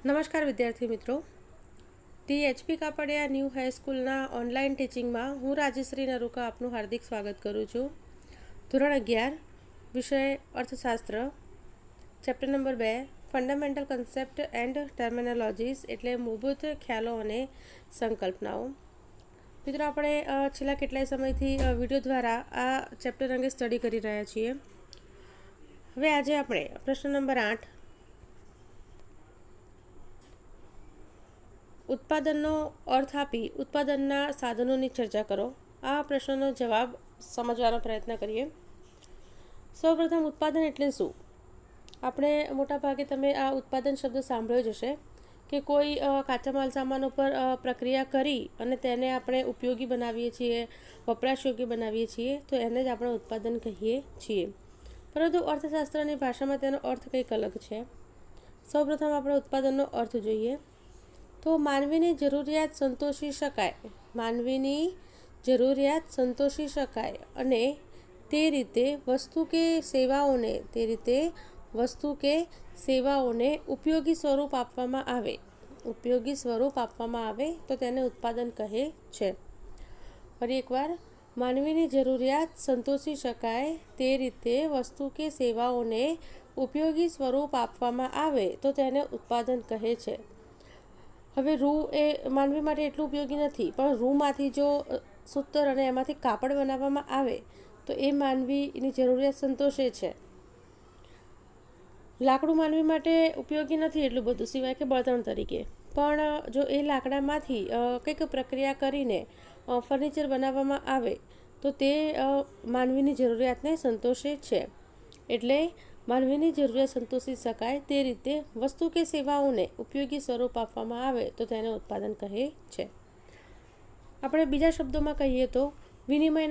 નમસ્કાર વિદ્યાર્થી મિત્રો, ટી કાપડિયા ન્યૂ હાઈસ્કૂલના ઓનલાઈન ટીચિંગમાં હું રાજશ્રી નરુકા આપનું હાર્દિક સ્વાગત કરું છું. ધોરણ 11 વિષય અર્થશાસ્ત્ર, chapter number 2 fundamental concept and terminologies એટલે મૂળભૂત ખ્યાલો અને સંકલ્પનાઓ. મિત્રો, આપણે છેલ્લા કેટલાય સમયથી વિડીયો દ્વારા આ ચેપ્ટર અંગે સ્ટડી કરી રહ્યા છીએ. હવે આજે આપણે પ્રશ્ન નંબર 8 ઉત્પાદનનો અર્થ આપી ઉત્પાદનના સાધનોની ચર્ચા કરો. આ પ્રશ્નનો જવાબ સમજવાનો પ્રયત્ન કરીએ. સૌપ્રથમ ઉત્પાદન એટલે શું? આપણે મોટાભાગે તમે આ ઉત્પાદન શબ્દ સાંભળ્યો જ હશે કે કોઈ કાચા માલ સામાન ઉપર પ્રક્રિયા કરી અને તેને આપણે ઉપયોગી બનાવીએ છીએ, વપરાશ યોગ્ય બનાવીએ છીએ, તો એને જ આપણે ઉત્પાદન કહીએ છીએ. પરંતુ અર્થશાસ્ત્રની ભાષામાં તેનો અર્થ કંઈક અલગ છે. સૌપ્રથમ આપણે ઉત્પાદનનો અર્થ જોઈએ તો માનવીની જરૂરિયાત સંતોષી શકાય અને તે રીતે વસ્તુ કે સેવાઓને ઉપયોગી સ્વરૂપ આપવામાં આવે તો તેને ઉત્પાદન કહે છે. ફરી એકવાર, માનવીની જરૂરિયાત સંતોષી શકાય તે રીતે વસ્તુ કે સેવાઓને ઉપયોગી સ્વરૂપ આપવામાં આવે તો તેને ઉત્પાદન કહે છે. હવે રૂ એ માનવી માટે એટલું ઉપયોગી નથી, પણ રૂમાંથી જો સૂતર અને એમાંથી કાપડ બનાવવામાં આવે તો એ માનવીની જરૂરિયાત સંતોષે છે. લાકડું માનવી માટે ઉપયોગી નથી એટલું બધું, સિવાય કે બળતણ તરીકે. પણ જો એ લાકડામાંથી કંઈક પ્રક્રિયા કરીને ફર્નિચર બનાવવામાં આવે તો તે માનવીની જરૂરિયાતને સંતોષે છે. એટલે માનવીની જરૂરિયાત સંતોષી શકાય તે રીતે વસ્તુ કે સેવાઓને ઉપયોગી સ્વરૂપ આપવામાં આવે તો તેને ઉત્પાદન કહે છે. આપણે બીજા શબ્દોમાં કહીએ તો વિનિમય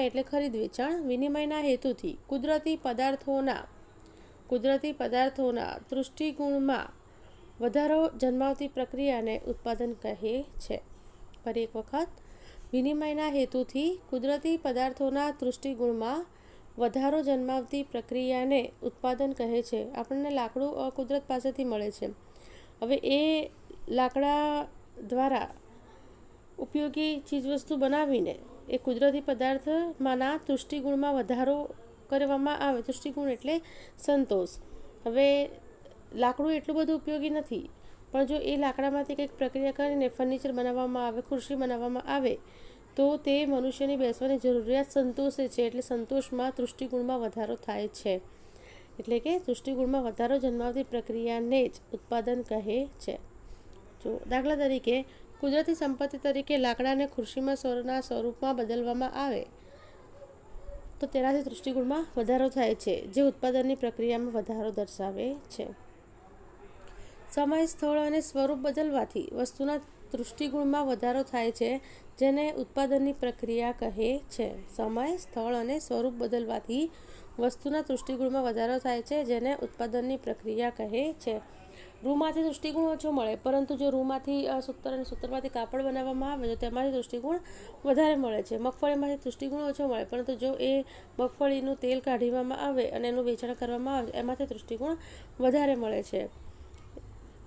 એટલે ખરીદ વેચાણ. વિનિમયના હેતુથી કુદરતી પદાર્થોના તૃષ્ટિગુણમાં વધારો જન્માવતી પ્રક્રિયાને ઉત્પાદન કહે છે. ફરી એક વખત, વિનિમયના હેતુથી કુદરતી પદાર્થોના તૃષ્ટિગુણમાં વધારો જન્માવતી પ્રક્રિયાને ઉત્પાદન કહે છે. આપણને લાકડું કુદરત પાસેથી મળે છે. હવે એ લાકડા દ્વારા ઉપયોગી ચીજવસ્તુ બનાવીને એ કુદરતી પદાર્થમાંના તૃષ્ટિગુણમાં વધારો કરવામાં આવે. તૃષ્ટિગુણ એટલે સંતોષ. હવે લાકડું એટલું બધું ઉપયોગી નથી, પણ જો એ લાકડામાંથી કંઈક પ્રક્રિયા કરીને ફર્નિચર બનાવવામાં આવે, ખુરશી બનાવવામાં આવે તો તે મનુષ્યની બેસવાની જરૂરિયાત સંતોષે છે. એટલે સંતોષમાં તૃષ્ટિગુણમાં વધારો થાય છે. એટલે કે તૃષ્ટિગુણમાં વધારો જન્માવતી પ્રક્રિયાને જ ઉત્પાદન કહે છે. જો દાખલા તરીકે કુદરતી સંપત્તિ તરીકે લાકડાને ખુરશીમાં સ્વરૂપમાં બદલવામાં આવે તો તેનાથી તૃષ્ટિગુણમાં વધારો થાય છે, જે ઉત્પાદનની પ્રક્રિયામાં વધારો દર્શાવે છે. સમય, સ્થળ અને સ્વરૂપ બદલવાથી વસ્તુના તૃષ્ટિગુણમાં વધારો થાય છે, જેને ઉત્પાદનની પ્રક્રિયા કહે છે. સમય, સ્થળ અને સ્વરૂપ બદલવાથી વસ્તુના તૃષ્ટિગુણમાં વધારો થાય છે, જેને ઉત્પાદનની પ્રક્રિયા કહે છે. રૂમાંથી તૃષ્ટિગુણ ઓછો મળે, પરંતુ જો રૂમાંથી સૂતર અને સૂતરમાંથી કાપડ બનાવવામાં આવે તો તેમાંથી તૃષ્ટિગુણ વધારે મળે છે. મગફળીમાંથી તૃષ્ટિગુણ ઓછો મળે, પરંતુ જો એ મગફળીનું તેલ કાઢવામાં આવે અને એનું વેચાણ કરવામાં આવે એમાંથી તૃષ્ટિગુણ વધારે મળે છે.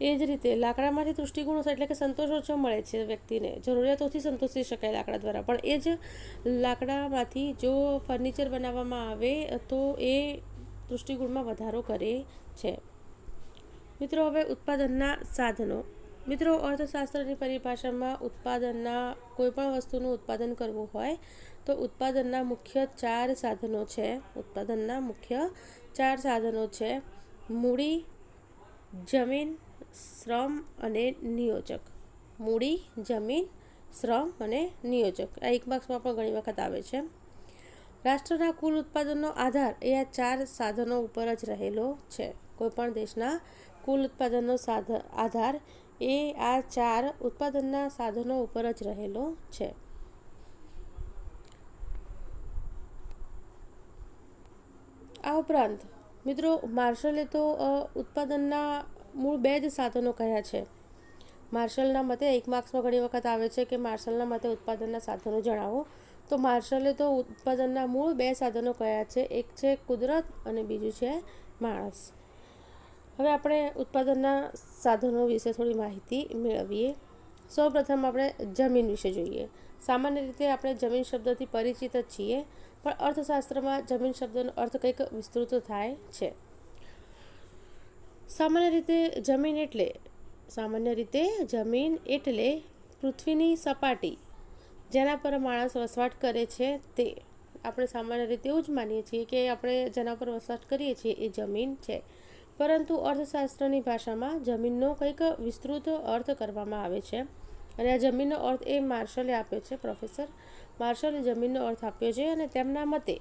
એ જ રીતે લાકડામાંથી તૃષ્ટિગુણ એટલે કે સંતોષ ઓછો મળે છે. વ્યક્તિને જરૂરિયાત ઓછી સંતોષી શકાય લાકડા દ્વારા, પણ એ જ લાકડામાંથી જો ફર્નિચર બનાવવામાં આવે તો એ તૃષ્ટિગુણમાં વધારો કરે છે. મિત્રો, હવે ઉત્પાદનના સાધનો. મિત્રો, અર્થશાસ્ત્રની પરિભાષામાં ઉત્પાદનના કોઈપણ વસ્તુનું ઉત્પાદન કરવું હોય તો ઉત્પાદનના મુખ્ય ચાર સાધનો છે: મૂડી, જમીન, શ્રમ અને નિયોજક. આ એક માર્ક્સમાં પણ ઘણી વખત આવે છે. રાષ્ટ્રના કુલ ઉત્પાદનનો આધાર એ આ ચાર સાધનો ઉપર જ રહેલો છે. કોઈપણ દેશના કુલ ઉત્પાદનનો આધાર એ આ ચાર ઉત્પાદનના સાધનો ઉપર જ રહેલો છે. આ ઉપરાંત મિત્રો, માર્શલે તો ઉત્પાદનના મૂળ બે જ સાધનો કહ્યા છે. માર્શલના મતે એક માર્ક્સમાં ઘણી વખત આવે છે કે માર્શલના મતે ઉત્પાદનના સાધનો જણાવો. તો માર્શલે તો ઉત્પાદનના મૂળ બે સાધનો કહ્યા છે. એક છે કુદરત અને બીજું છે માણસ. હવે આપણે ઉત્પાદનના સાધનો વિશે થોડી માહિતી મેળવીએ. સૌપ્રથમ આપણે જમીન વિશે જોઈએ. સામાન્ય રીતે આપણે જમીન શબ્દથી પરિચિત જ છીએ, પણ અર્થશાસ્ત્રમાં જમીન શબ્દનો અર્થ કંઈક વિસ્તૃત થાય છે. સામાન્ય રીતે જમીન એટલે પૃથ્વીની સપાટી જેના પર માણસ વસવાટ કરે છે. તે આપણે સામાન્ય રીતે એવું જ માનીએ છીએ કે આપણે જેના પર વસવાટ કરીએ છીએ એ જમીન છે. પરંતુ અર્થશાસ્ત્રની ભાષામાં જમીનનો કંઈક વિસ્તૃત અર્થ કરવામાં આવે છે, અને આ જમીનનો અર્થ એ માર્શલે આપ્યો છે. પ્રોફેસર માર્શલે જમીનનો અર્થ આપ્યો છે, અને તેમના મતે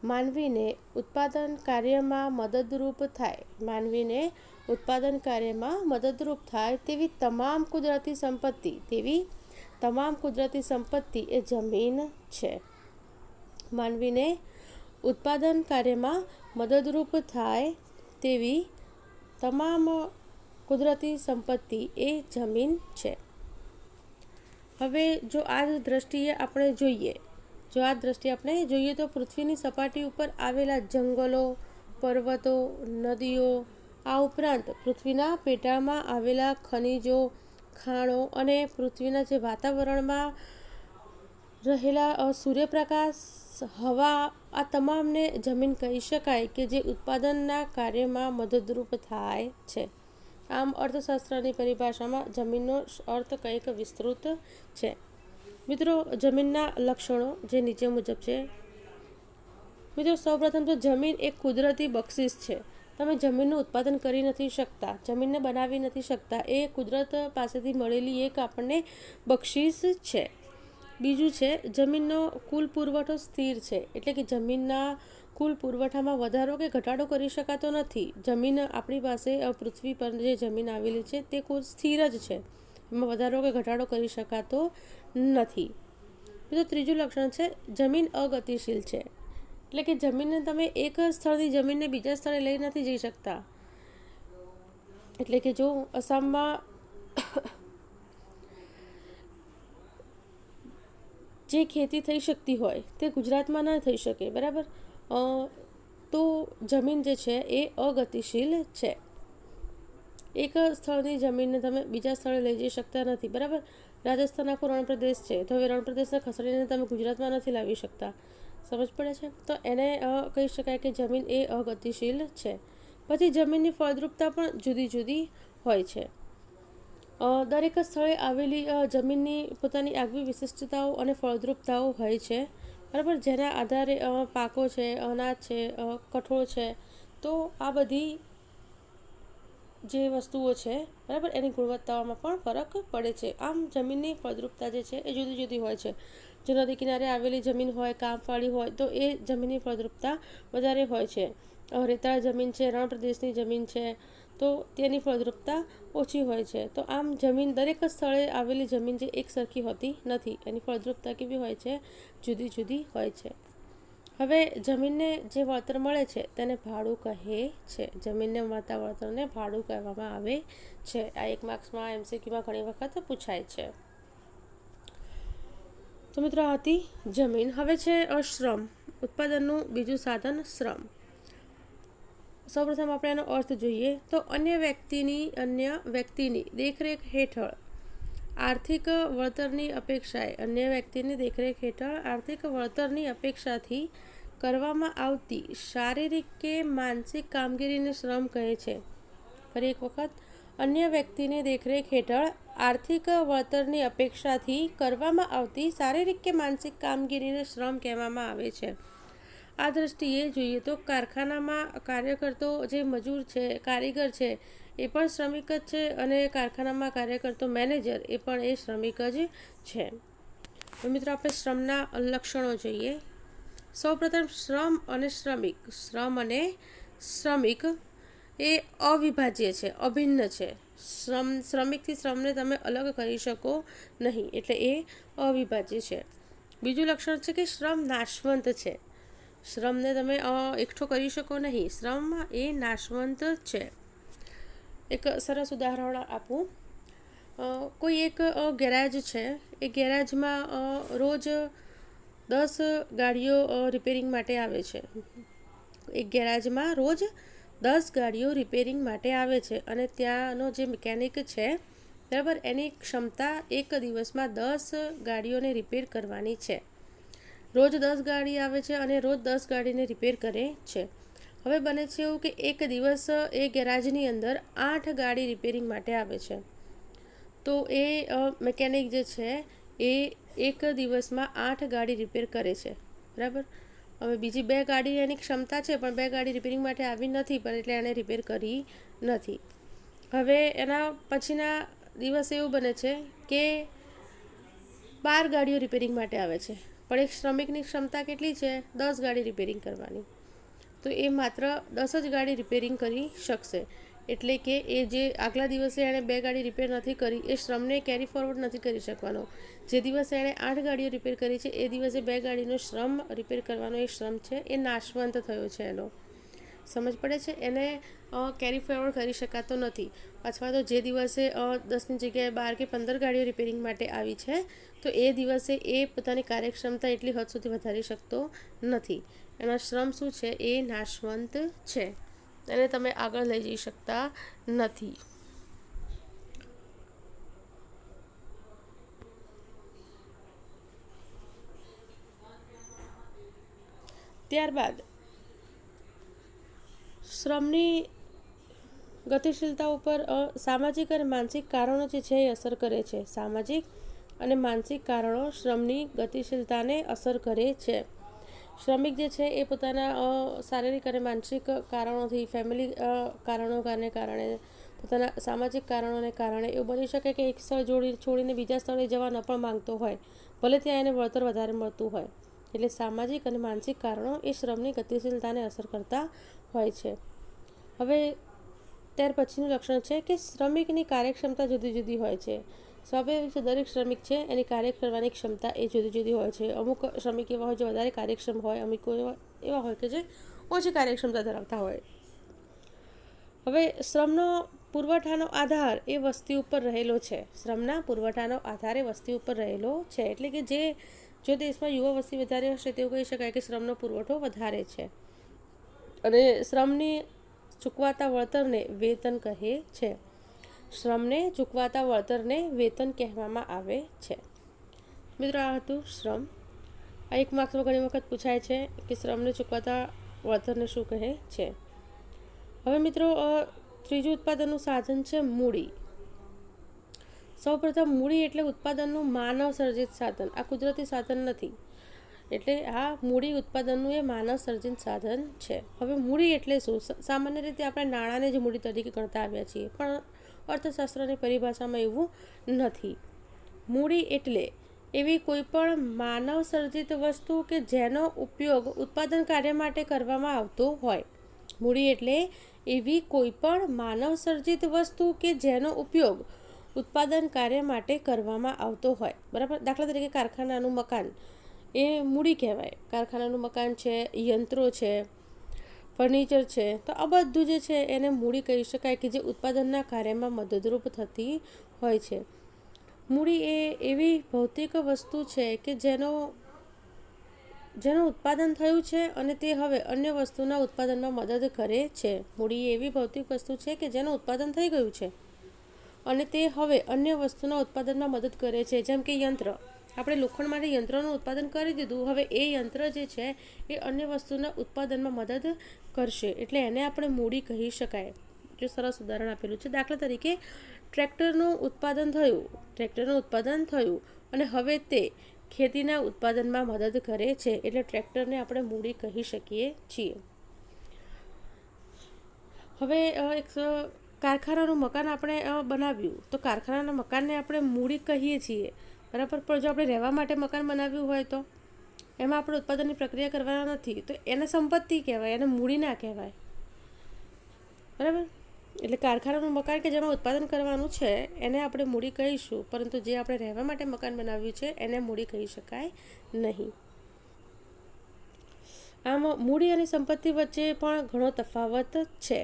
માનવીને ઉત્પાદન કાર્યમાં મદદરૂપ થાય તેવી તમામ કુદરતી સંપત્તિ એ જમીન છે. માનવીને ઉત્પાદન કાર્યમાં મદદરૂપ થાય તેવી તમામ કુદરતી સંપત્તિ એ જમીન છે. હવે જો આ દ્રષ્ટિએ આપણે જોઈએ તો પૃથ્વીની સપાટી ઉપર આવેલા જંગલો, પર્વતો, નદીઓ, આ ઉપરાંત પૃથ્વીના પેટાળમાં આવેલા ખનિજો, ખાણો અને પૃથ્વીના જે વાતાવરણમાં રહેલા સૂર્યપ્રકાશ, હવા, આ તમામને જમીન કહી શકાય કે જે ઉત્પાદનના કાર્યમાં મદદરૂપ થાય છે. આમ અર્થશાસ્ત્રની પરિભાષામાં જમીનનો અર્થ કંઈક વિસ્તૃત છે. મિત્રો, જમીનના લક્ષણો જે નીચે મુજબ છે. મિત્રો, સૌપ્રથમ તો જમીન એક કુદરતી બક્ષિસ છે. તમે જમીનનું ઉત્પાદન કરી નથી શકતા, જમીનને બનાવી નથી શકતા. એ કુદરત પાસેથી મળેલી એક આપણને બક્ષિસ છે. બીજું છે, જમીનનો કુલ પુરવઠો સ્થિર છે, એટલે કે જમીનના કુલ પુરવઠામાં વધારો કે ઘટાડો કરી શકાતો નથી. જમીન આપણી પાસે પૃથ્વી પર જે જમીન આવેલી છે તે કુલ સ્થિર જ છે, એમાં વધારો કે ઘટાડો કરી શકાતો નથી. બીજું ત્રીજું લક્ષણ છે, જમીન અગતિશીલ છે, એટલે કે જમીનને તમે એક સ્થળની જમીનને બીજા સ્થળે લઈ નથી જઈ શકતા. એટલે કે જો આસામમાં જે ખેતી થઈ શકતી હોય તે ગુજરાતમાં ન થઈ શકે, બરાબર? તો જમીન જે છે એ અગતિશીલ છે. એક સ્થળની જમીનને તમે બીજા સ્થળે લઈ જઈ શકતા નથી, બરાબર? રાજસ્થાન આખો રણપ્રદેશ છે, તો હવે રણપ્રદેશને ખસેડીને તમે ગુજરાતમાં નથી લાવી શકતા. સમજ પડે છે? તો એને કહી શકાય કે જમીન એ અગતિશીલ છે. પછી જમીનની ફળદ્રુપતા પણ જુદી જુદી હોય છે. દરેક સ્થળે આવેલી જમીનની પોતાની આગવી વિશિષ્ટતાઓ અને ફળદ્રુપતાઓ હોય છે, બરાબર? જેના આધારે પાકો છે, અનાજ છે, કઠોળ છે, તો આ બધી જે વસ્તુઓ છે, બરાબર, એની ગુણવત્તાઓમાં પણ ફરક પડે છે. આમ જમીનની ફળદ્રુપતા જે છે એ જુદી જુદી હોય છે. જો નદી કિનારે આવેલી જમીન હોય, કાંપવાળી હોય, તો એ જમીનની ફળદ્રુપતા વધારે હોય છે. રેતાળ જમીન છે, રણ પ્રદેશની જમીન છે, તો તેની ફળદ્રુપતા ઓછી હોય છે. તો આમ દરેક સ્થળે આવેલી જમીન જે એક સરખી હોતી નથી, એની ફળદ્રુપતા કેવી હોય છે? જુદી જુદી હોય છે. હવે જમીનને જે વળતર મળે છે તેને ભાડું કહે છે. જમીનને મળતા વળતરને ભાડું કહેવામાં આવે છે. આ 1 માર્ક્સમાં MCQમાં ઘણી વખત પૂછાય છે. તો મિત્રો, આ હતી જમીન. હવે છે શ્રમ, ઉત્પાદનનું બીજું સાધન શ્રમ. સૌપ્રથમ આપણે એનો અર્થ જોઈએ તો અન્ય વ્યક્તિની દેખરેખ હેઠળ આર્થિક વળતરની અપેક્ષાથી કરવામાં આવતી શારીરિક કે માનસિક કામગીરીને શ્રમ કહે છે. ફરી એક વખત, અન્ય વ્યક્તિની દેખરેખ હેઠળ આર્થિક વળતરની અપેક્ષાથી કરવામાં આવતી શારીરિક કે માનસિક કામગીરીને શ્રમ કહેવામાં આવે છે. આ દ્રષ્ટિએ જોઈએ તો કારખાનામાં કાર્ય કરતો જે મજૂર છે, કારીગર છે, એ પણ શ્રમિક જ છે, અને કારખાનામાં કાર્ય કરતો મેનેજર એ પણ એ શ્રમિક જ છે. મિત્રો, આપણે શ્રમના લક્ષણો જોઈએ. સૌપ્રથમ શ્રમ અને શ્રમિક એ અવિભાજ્ય છે, અભિન્ન છે. શ્રમિકથી શ્રમને તમે અલગ કરી શકો નહીં, એટલે એ અવિભાજ્ય છે. બીજું લક્ષણ છે કે શ્રમ નાશવંત છે. શ્રમને તમે એકઠો કરી શકો નહીં, શ્રમ એ નાશવંત છે. એક સરસ ઉદાહરણ આપું. કોઈ એક ગેરેજ છે, એ ગેરેજમાં રોજ 10 ગાડીઓ રિપેરિંગ માટે આવે છે. એક ગેરેજમાં રોજ 10 ગાડીઓ રિપેરિંગ માટે આવે છે અને ત્યાંનો જે મિકેનિક છે બરાબર, એની ક્ષમતા એક દિવસમાં 10 ગાડીઓને રિપેર કરવાની છે. રોજ 10 ગાડી આવે છે અને રોજ 10 ગાડીને રિપેર કરે છે. હવે બને છે એવું કે એક દિવસ એ ગેરાજની અંદર 8 ગાડી રિપેરિંગ માટે આવે છે. તો એ મિકેનિક જે છે એ એક દિવસમાં 8 ગાડી રિપેર કરે છે, બરાબર. હવે બીજી 2 ગાડી એની ક્ષમતા છે પણ 2 ગાડી રિપેરિંગ માટે આવી નથી, પણ એટલે એણે રિપેર કરી નથી. હવે એના પછીના દિવસ એવું બને છે કે 12 ગાડીઓ રિપેરિંગ માટે આવે છે, પણ એક શ્રમિકની ક્ષમતા કેટલી છે? 10 ગાડી રિપેરિંગ કરવાની. તો એ માત્ર 10 જ ગાડી રિપેરિંગ કરી શકશે. એટલે કે એ જે આગલા દિવસે એણે 2 ગાડી રિપેર નથી કરી એ શ્રમને કેરી ફોરવર્ડ નથી કરી શકવાનો. જે દિવસે એણે 8 ગાડીઓ રિપેર કરી છે એ દિવસે 2 ગાડીનો શ્રમ રિપેર કરવાનો એ શ્રમ છે એ નાશવંત થયો છે. એનો સમજ પડે છે? એને કેરી ફોરવર્ડ કરી શકાતો નથી. અથવા તો જે દિવસે 10ની જગ્યાએ 12 કે 15 ગાડીઓ રિપેરિંગ માટે આવી છે તો એ દિવસે એ પોતાની કાર્યક્ષમતા એટલી હદ સુધી વધારી શકતો નથી. એનો શ્રમ શું છે? એ નાશવંત છે, એને તમે આગળ લઈ જઈ શકતા નથી. ત્યારબાદ શ્રમની ગતિશીલતા ઉપર સામાજિક અને માનસિક કારણો જે છે એ અસર કરે છે. સામાજિક અને માનસિક કારણો શ્રમની ગતિશીલતાને અસર કરે છે. શ્રમિક જે છે એ પોતાના શારીરિક અને માનસિક કારણોથી, ફેમિલી કારણોને કારણે, પોતાના સામાજિક કારણોને કારણે એવું બની શકે કે એક સ્થળ છોડીને બીજા સ્થળે જવા ન પણ માંગતો હોય, ભલે ત્યાં એને વળતર વધારે મળતું હોય. એટલે સામાજિક અને માનસિક કારણો એ શ્રમની ગતિશીલતાને અસર કરતા હોય છે. હવે ત્યાર પછીનું લક્ષણ છે કે શ્રમિકની કાર્યક્ષમતા જુદી જુદી હોય છે. સ્વાભાવિક છે, દરેક શ્રમિક છે એની કાર્ય કરવાની ક્ષમતા એ જુદી જુદી હોય છે. અમુક શ્રમિક એવા હોય જે વધારે કાર્યક્ષમ હોય, અમુક એવા હોય કે જે ઓછી કાર્યક્ષમતા ધરાવતા હોય. હવે શ્રમનો પુરવઠાનો આધાર એ વસ્તી ઉપર રહેલો છે. શ્રમના પુરવઠાનો આધાર એ વસ્તી ઉપર રહેલો છે. એટલે કે જો દેશમાં યુવા વસ્તી વધારે હશે તેવું કહી શકાય કે શ્રમનો પુરવઠો વધારે છે. અને શ્રમની ચૂકવાતા વળતરને વેતન કહે છે. શ્રમને ચૂકવાતા વળતરને વેતન કહેવામાં આવે છે. મિત્રો, આ હતું શ્રમ. આ એક માર્ક્સમાં ઘણી વખત પૂછાય છે કે શ્રમને ચૂકવાતા વળતરને શું કહે છે. હવે મિત્રો, ત્રીજું ઉત્પાદનનું સાધન છે મૂડી. સૌપ્રથમ મૂડી એટલે ઉત્પાદનનું માનવ સર્જિત સાધન. આ કુદરતી સાધન નથી. એટલે આ મૂડી ઉત્પાદનનું એ માનવ સર્જિત સાધન છે. હવે મૂડી એટલે શું? સામાન્ય રીતે આપણે નાણાંને જ મૂડી તરીકે ગણતા આવ્યા છીએ, પણ અર્થશાસ્ત્રની પરિભાષામાં એવું નથી. મૂડી એટલે એવી કોઈ પણ માનવ સર્જિત વસ્તુ કે જેનો ઉપયોગ ઉત્પાદન કાર્ય માટે કરવામાં આવતો હોય. મૂડી એટલે એવી કોઈ પણ માનવ સર્જિત વસ્તુ કે જેનો ઉપયોગ ઉત્પાદન કાર્ય માટે કરવામાં આવતો હોય, બરાબર. દાખલા તરીકે કારખાનાનું મકાન એ મૂડી કહેવાય. કારખાનાનું મકાન છે, યંત્રો છે, ફર્નિચર છે, તો આ બધું જે છે એને મૂડી કહી શકાય કે જે ઉત્પાદનના કાર્યમાં મદદરૂપ થતી હોય છે. મૂડી એ એવી ભૌતિક વસ્તુ છે કે જેનું ઉત્પાદન થયું છે અને તે હવે અન્ય વસ્તુના ઉત્પાદનમાં મદદ કરે છે. મૂડી એવી ભૌતિક વસ્તુ છે કે જેનું ઉત્પાદન થઈ ગયું છે અને તે હવે અન્ય વસ્તુના ઉત્પાદનમાં મદદ કરે છે. જેમ કે યંત્ર, આપણે લોખંડ માટે યંત્રનું ઉત્પાદન કરી દીધું, હવે એ યંત્ર જે છે એ અન્ય વસ્તુના ઉત્પાદનમાં મદદ કરશે, એટલે એને આપણે મૂડી કહી શકાય. જો સરસ ઉદાહરણ આપેલું છે. દાખલા તરીકે ટ્રેક્ટરનું ઉત્પાદન થયું અને હવે તે ખેતીના ઉત્પાદનમાં મદદ કરે છે, એટલે ટ્રેક્ટરને આપણે મૂડી કહી શકીએ છીએ. હવે એક કારખાનાનું મકાન આપણે બનાવ્યું તો કારખાનાના મકાનને આપણે મૂડી કહીએ છીએ, બરાબર. પણ જો આપણે રહેવા માટે મકાન બનાવ્યું હોય તો એમાં આપણે ઉત્પાદનની પ્રક્રિયા કરવાના નથી, તો એને સંપત્તિ કહેવાય, એને મૂડી ના કહેવાય, બરાબર. એટલે કારખાનાનું મકાન કે જેમાં ઉત્પાદન કરવાનું છે એને આપણે મૂડી કહીશું, પરંતુ જે આપણે રહેવા માટે મકાન બનાવ્યું છે એને મૂડી કહી શકાય નહીં. આમ મૂડી અને સંપત્તિ વચ્ચે પણ ઘણો તફાવત છે.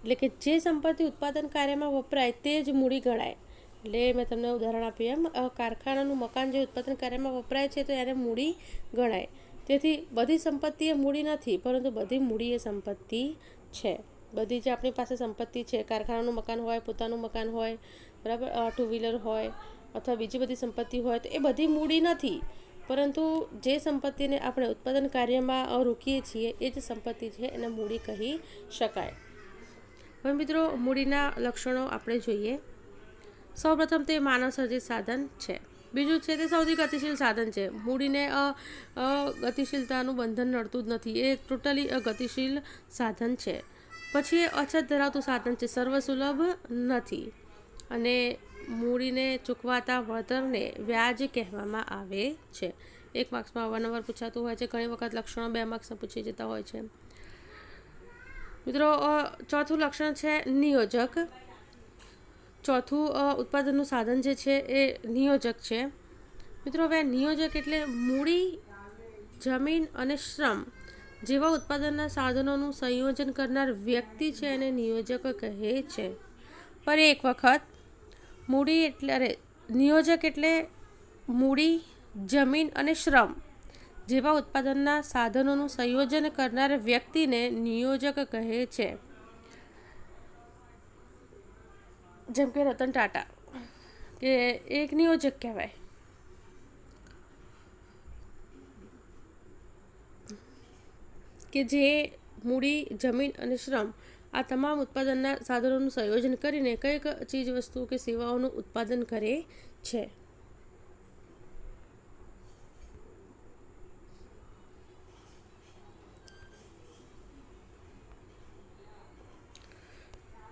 એટલે કે જે સંપત્તિ ઉત્પાદન કાર્યમાં વપરાય તે જ મૂડી ગણાય. એટલે મેં તમને ઉદાહરણ આપ્યું એમ, કારખાનાનું મકાન જે ઉત્પાદન કાર્યમાં વપરાય છે તો એને મૂડી ગણાય. તેથી બધી સંપત્તિ એ મૂડી નથી, પરંતુ બધી મૂડી એ સંપત્તિ છે. બધી જે આપણી પાસે સંપત્તિ છે, કારખાનાનું મકાન હોય, પોતાનું મકાન હોય, બરાબર, 2 વ્હીલર હોય અથવા બીજી બધી સંપત્તિ હોય, તો એ બધી મૂડી નથી, પરંતુ જે સંપત્તિને આપણે ઉત્પાદન કાર્યમાં રોકીએ છીએ એ જ સંપત્તિ છે, એને મૂડી કહી શકાય. હવે મિત્રો, મૂડીના લક્ષણો આપણે જોઈએ. સૌપ્રથમ તે માનવ સર્જિત સાધન છે. બીજું છે તે સૌથી ગતિશીલ સાધન છે. મૂડીને ગતિશીલતાનું બંધન નડતું જ નથી, એ ટોટલી ગતિશીલ સાધન છે. પછી એ અછત ધરાવતું સાધન છે, સર્વસુલભ નથી, અને મૂડીને ચૂકવાતા વળતરને વ્યાજ કહેવામાં આવે છે. 1 માર્ક્સમાં અવારનવાર પૂછાતું હોય છે, ઘણી વખત લક્ષણો 2 માર્ક્સમાં પૂછી જતા હોય છે. મિત્રો, ચોથું લક્ષણ છે નિયોજક. ચોથું ઉત્પાદનનું સાધન જે છે એ નિયોજક છે. મિત્રો, હવે નિયોજક એટલે મૂડી, જમીન અને શ્રમ જેવા ઉત્પાદનના સાધનોનું સંયોજન કરનાર વ્યક્તિ છે એને નિયોજક કહે છે. ફરી એક વખત, નિયોજક એટલે મૂડી, જમીન અને શ્રમ જેવા ઉત્પાદનના સાધનોનું સંયોજન કરનાર વ્યક્તિને નિયોજક કહે છે. જેમ કે રતન ટાટા, કે એક નિયોજક કહેવાય. કે જે મૂડી, જમીન અને શ્રમ આ તમામ ઉત્પાદનના સાધનોનું સંયોજન કરીને કંઈક ચીજ વસ્તુ કે સેવાઓનું ઉત્પાદન કરે છે.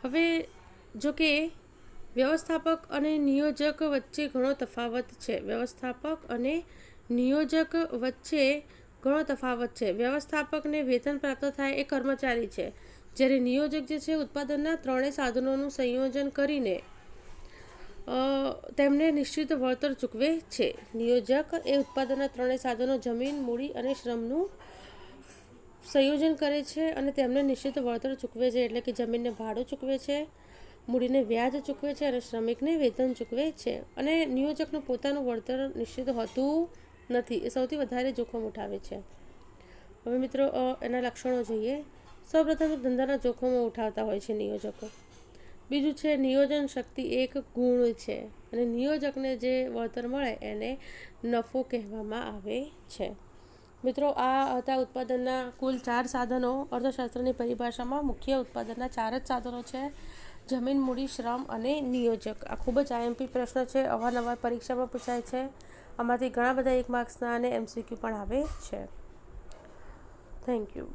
હવે જો કે વ્યવસ્થાપક અને નિયોજક વચ્ચે ઘણો તફાવત છે. વ્યવસ્થાપકને વેતન પ્રાપ્ત થાય એ કર્મચારી છે, જ્યારે નિયોજક જે છે ઉત્પાદનના ત્રણેય સાધનોનું સંયોજન કરીને તેમને નિશ્ચિત વળતર ચૂકવે છે. નિયોજક એ ઉત્પાદનના ત્રણેય સાધનો, જમીન, મૂડી અને શ્રમનું સંયોજન કરે છે અને તેમને નિશ્ચિત વળતર ચૂકવે છે. એટલે કે જમીનને ભાડું ચૂકવે છે, મૂડીને વ્યાજ ચૂકવે છે અને શ્રમિકને વેતન ચૂકવે છે. અને નિયોજકનું પોતાનું વળતર નિશ્ચિત હોતું નથી, એ સૌથી વધારે જોખમ ઉઠાવે છે. હવે મિત્રો, એના લક્ષણો જોઈએ. સૌપ્રથમ ધંધાના જોખમો ઉઠાવતા હોય છે નિયોજકો. બીજું છે નિયોજન શક્તિ એક ગુણ છે, અને નિયોજકને જે વળતર મળે એને નફો કહેવામાં આવે છે. મિત્રો, આ હતા ઉત્પાદનના કુલ 4 સાધનો. અર્થશાસ્ત્રની પરિભાષામાં મુખ્ય ઉત્પાદનના 4 જ સાધનો છે: જમીન, મૂડી, શ્રમ અને નિયોજક. આ ખૂબ જ IMP પ્રશ્ન છે, અવારનવાર પરીક્ષામાં પૂછાય છે. આમાંથી ઘણા બધા 1 માર્ક્સના અને MCQ પણ આવે છે. Thank you.